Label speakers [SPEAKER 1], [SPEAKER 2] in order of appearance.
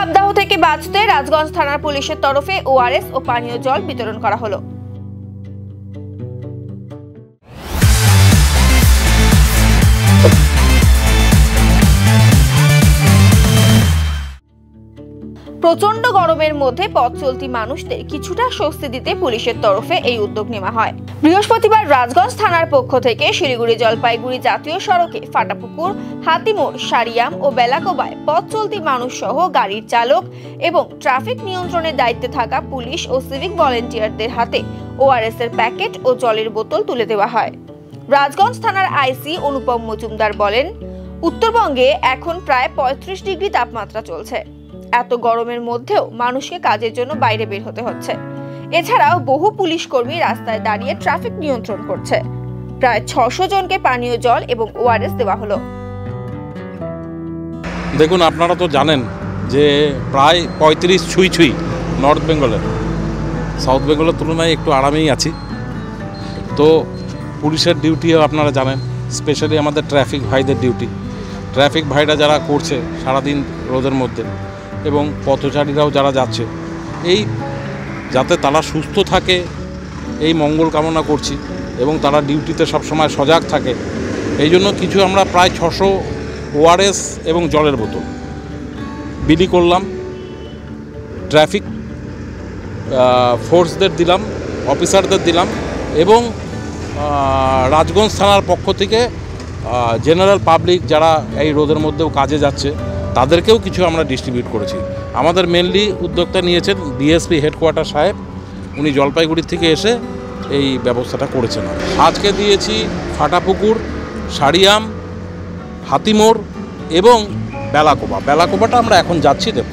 [SPEAKER 1] দাবদাহ থেকে বাঁচতে রাজগঞ্জ থানার পুলিশের তরফে ওআরএস ও পানীয় জল বিতরণ করা হলো। প্রচন্ড গরমের মধ্যে পথ চলতি মানুষদের কিছুটা স্বস্তি দিতে পুলিশের তরফে এই উদ্যোগ নেওয়া হয়। বৃহস্পতিবার রাজগঞ্জ থানার পক্ষ থেকে শিলিগুড়ি জলপাইগুড়ি জাতীয় সড়কে ফাটাপুকুর, হাতিমোড়, সারিয়াম ও বেলাকোবায় পথ চলতি মানুষ সহ গাড়ির চালক এবং ট্রাফিক নিয়ন্ত্রণের দায়িত্বে থাকা পুলিশ ও সিভিক ভলেন্টিয়ারদের হাতে ওআরএস এর প্যাকেট ও জলের বোতল তুলে দেওয়া হয়। রাজগঞ্জ থানার আইসি অনুপম মজুমদার বলেন, উত্তরবঙ্গে এখন প্রায় 35 ডিগ্রি তাপমাত্রা চলছে। এত গরমের মধ্যেও মানুষকে কাজের জন্য বাইরে বের হতে হচ্ছে। এছাড়াও বহু পুলিশ কর্মী রাস্তায় দাঁড়িয়ে ট্রাফিক নিয়ন্ত্রণ করছে। প্রায় 600 জনকে পানীয় জল এবং ওআরএস দেওয়া হলো।
[SPEAKER 2] দেখুন, আপনারা তো জানেন যে প্রায় 35 ছুঁই নর্থ বেঙ্গলে, সাউথ বেঙ্গলের তুলনায় একটু আরামেই আছি। তো পুলিশের ডিউটিও আপনারা জানেন, স্পেশালি আমাদের ট্রাফিক ভাইদের ডিউটি। ট্রাফিক ভাইরা যারা করছে সারাদিন রোদের মধ্যে, এবং পথচারীরাও যারা যাচ্ছে, এই যাতে তারা সুস্থ থাকে এই মঙ্গল কামনা করছি, এবং তারা ডিউটিতে সবসময় সজাগ থাকে। এই জন্য কিছু আমরা প্রায় 600 ওআরএস এবং জলের বোতল বিলি করলাম। ট্রাফিক ফোর্সদের দিলাম, অফিসারদের দিলাম, এবং রাজগঞ্জ থানার পক্ষ থেকে জেনারেল পাবলিক যারা এই রোদের মধ্যেও কাজে যাচ্ছে তাদেরকেও কিছু আমরা ডিস্ট্রিবিউট করেছি। আমাদের মেনলি উদ্যোগটা নিয়েছেন ডিএসপি হেডকোয়ার্টার সাহেব, উনি জলপাইগুড়ি থেকে এসে এই ব্যবস্থাটা করেছেন। আজকে দিয়েছি ফাটাপুকুর, সারিয়াম, হাতিমোড় এবং বেলাকোবা। বেলাকোবাটা আমরা এখন যাচ্ছি দেব।